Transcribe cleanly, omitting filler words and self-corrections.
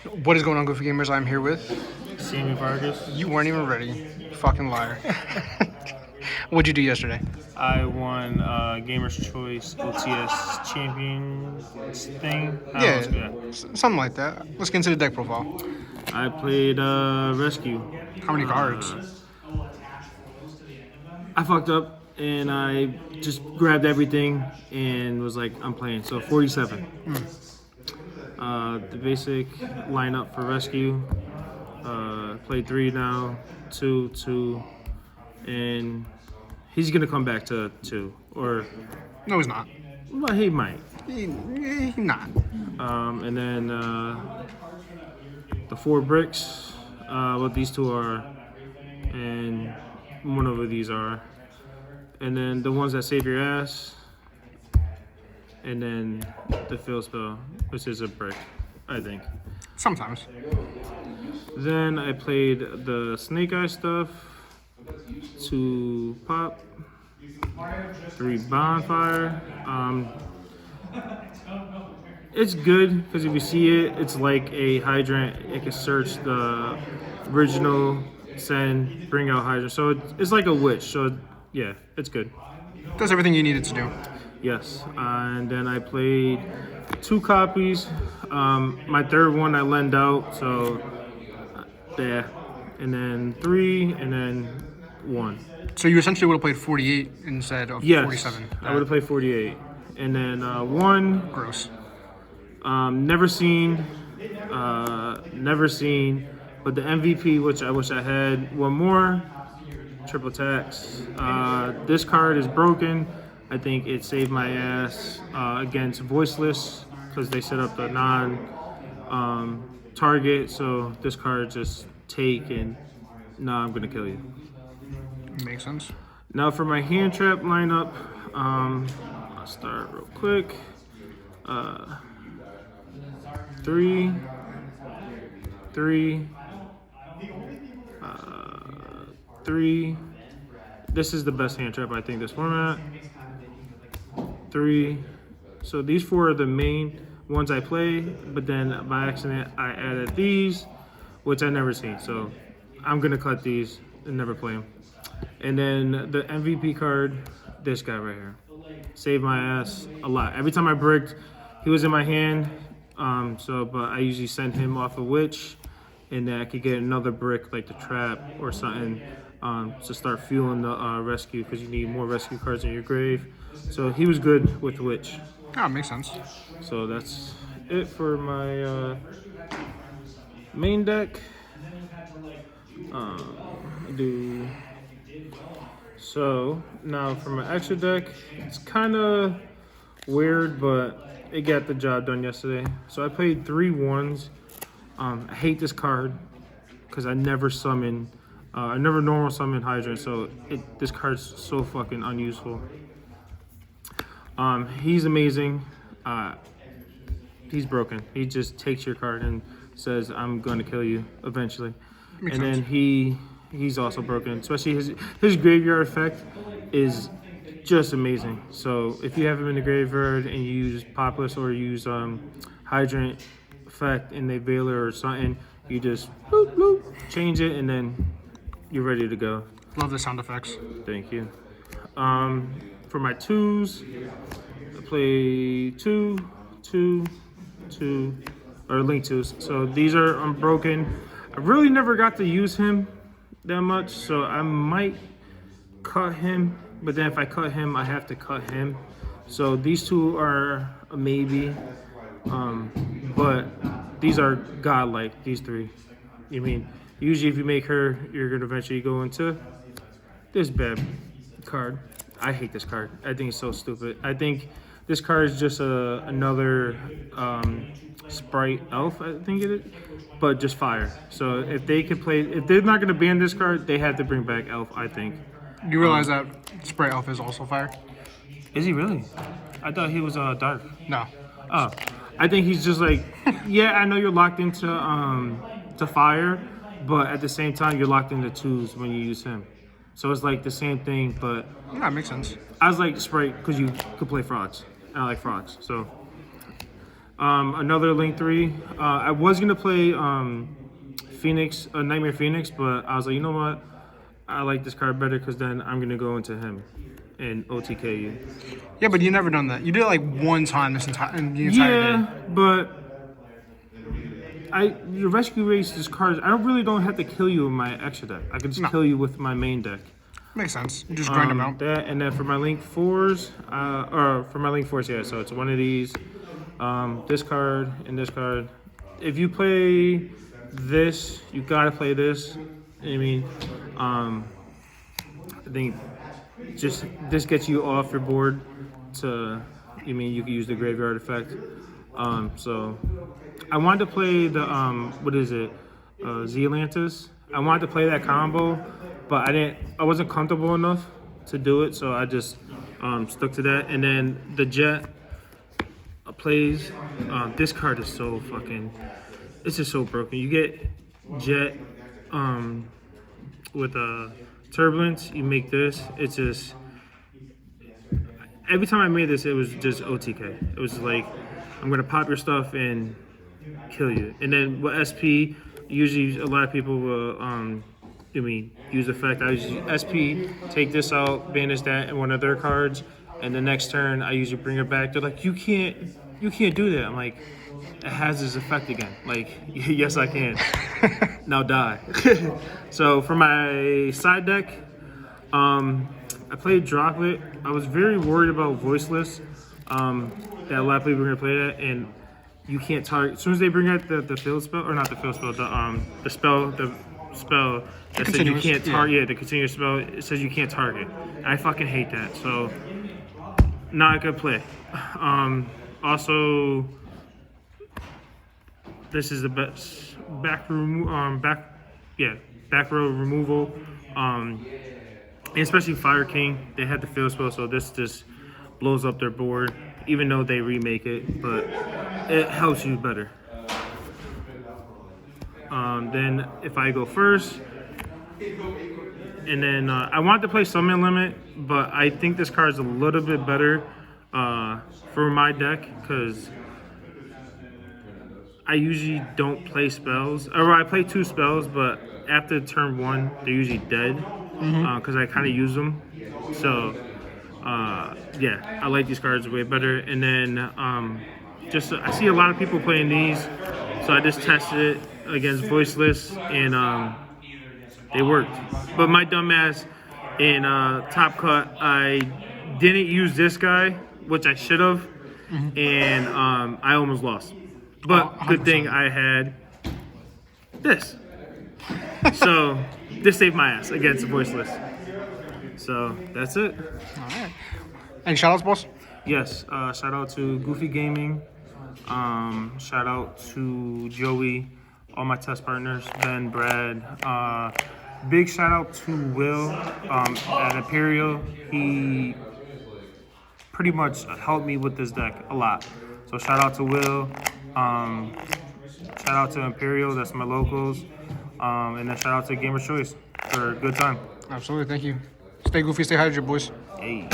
What is going on, Goofy Gamers? I'm here with. Sammy Vargas. You weren't even ready. You fucking liar. What'd you do yesterday? I won Gamer's Choice OTS Champions thing. Yeah, something like that. Let's get into the deck profile. I played Rescue. How many cards? I fucked up and I just grabbed everything and was like, I'm playing. So 47. The basic lineup for Rescue. Played 3 now, 2, 2, and he's gonna come back to 2. Or No, he's not. well, he might. He's not. And then the 4 bricks, what these 2 are, and one of these are. And then the ones that save your ass, and then the fill spell, which is a brick, I think. Sometimes. Then I played the Snake Eye stuff, 2 pop, 3 bonfire. It's good because if you see it, it's like a hydrant. It can search the original, send, bring out hydrant. So it's like a witch. So yeah, it's good. Does everything you needed to do. Yes, and then I played 2 copies. My third one I lend out, so yeah, and then 3, and then 1. So you essentially would have played 48 instead of Yes, 47. I would have played 48, and then 1. Gross. Never seen, but the MVP, which I wish I had one more. Triple tax. This card is broken. I think it saved my ass against Voiceless because they set up the non-target. So this card just take and I'm gonna kill you. Makes sense. Now for my hand trap lineup, I'll start real quick. 3, 3, 3. This is the best hand trap I think this format. 3. So these 4 are the main ones I play, but then by accident I added these, which I never seen. So I'm gonna cut these and never play them. And then the MVP card, this guy right here, saved my ass a lot. Every time I bricked, he was in my hand. But I usually send him off a witch, and then I could get another brick like the trap or something to start fueling the rescue because you need more rescue cards in your grave. So he was good with witch. Oh, makes sense. So that's it for my main deck. So now for my extra deck, it's kind of weird, but it got the job done yesterday. So I played 3 1s. I hate this card because I never normal summon Hydrant, so this card's so fucking unuseful. He's amazing. He's broken. He just takes your card and says, "I'm going to kill you eventually." Makes and sense. then he's also broken. Especially his graveyard effect is just amazing. So if you have him in the graveyard and you use Populous or use Hydrant effect and they Veiler or something, you just bloop, bloop, change it and then you're ready to go. Love the sound effects. Thank you. For my 2s, I play 2, 2, 2, or Link 2s. So these are unbroken. I really never got to use him that much, so I might cut him. But then if I cut him, I have to cut him. So these 2 are a maybe. But these are godlike, these 3. I mean, usually if you make her, you're going to eventually go into this bad card. I hate this card. I think it's so stupid. I think this card is just another Sprite Elf, I think it is. But just fire. So if they could play, if they're not going to ban this card, they have to bring back Elf, I think. You realize that Spray Elf is also fire? Is he really? I thought he was dark. No. Oh, I think he's just like, yeah, I know you're locked into to fire, but at the same time, you're locked into 2s when you use him. So it's like the same thing, but Yeah, it makes sense. I was like Sprite because you could play frogs. And I like frogs. So Another Link 3. I was gonna play Phoenix, Nightmare Phoenix, but I was like, you know what? I like this card better because then I'm gonna go into him and OTK you. Yeah, but you never done that. You did it like one time this entire day. But the rescue race this cards. I really don't have to kill you with my extra deck. I can just kill you with my main deck. Makes sense. You just grind them out. That and then for my Link 4s, or for my Link 4s, yeah. So it's one of these, this card and this card. If you play this, you gotta play this. I mean, I think just this gets you off your board. To, you mean you can use the graveyard effect. So I wanted to play the what is it, Zealantis. I wanted to play that combo, but I wasn't comfortable enough to do it, so I just stuck to that. And then the Jet plays. This card is so fucking. It's just so broken. You get Jet with Turbulence. You make this. It's just. Every time I made this, it was just OTK. It was like, I'm gonna pop your stuff and kill you. And then with SP, usually a lot of people will, use effect. I usually SP, take this out, banish that, and one of their cards. And the next turn, I usually bring it back. They're like, you can't do that. I'm like, it has this effect again. Like, yes, I can. Now die. So for my side deck, I played Droplet. I was very worried about Voiceless. That a lot of people are gonna play that, and you can't target. As soon as they bring out the field spell, or not the field spell, the spell that says you can't target. Yeah, the continuous spell. It says you can't target. I fucking hate that. So not a good play. Also, this is the best back row removal. And especially Fire King, they had the field spell, so this just blows up their board, even though they remake it, but it helps you better. Then if I go first, and then I want to play Summon Limit, but I think this card is a little bit better for my deck, because I usually don't play spells, or I play 2 spells, but after turn 1, they're usually dead. Because I kind of use them, so yeah, I like these cards way better. And then I see a lot of people playing these, so I just tested it against Voiceless, and they worked. But my dumbass in Top Cut, I didn't use this guy, which I should have, and I almost lost. But good thing I had this. So this saved my ass against Voiceless. So that's it. All right. Any shoutouts, boss? Yes. Shout out to Goofy Gaming. Shout out to Joey, all my test partners, Ben, Brad. Big shout out to Will at Imperial. He pretty much helped me with this deck a lot. So shout out to Will. Shout out to Imperial. That's my locals. And then shout out to Gamer's Choice for a good time. Absolutely, thank you. Stay goofy, stay hydrated, boys. Hey.